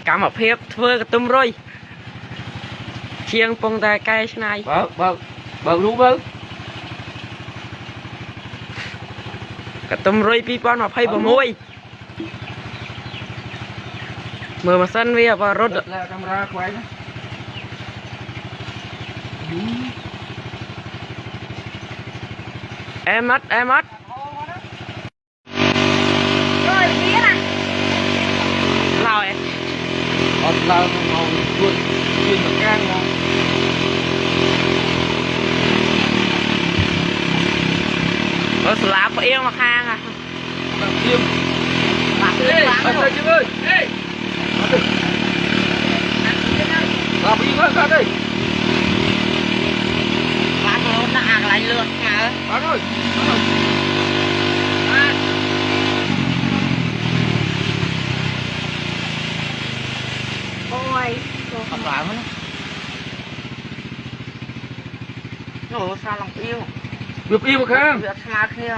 cảm ơn phép thưa cái tôm rồi chiêng phong tay cây này bờ luôn bờ cái tôm rồi pi pon mà phay vào môi mở mà sân về và rốt camera quay em mất rồi biết à lao em lao màu luôn chuyên một can không ở slap yêu mà khang à tiêm ê chứ ơi ê làm gì nữa ra đây bạn nó ăn lại lượt mà bán rồi ôi ăn lại nữa nó sao lòng yêu việc im một khang việc mà kia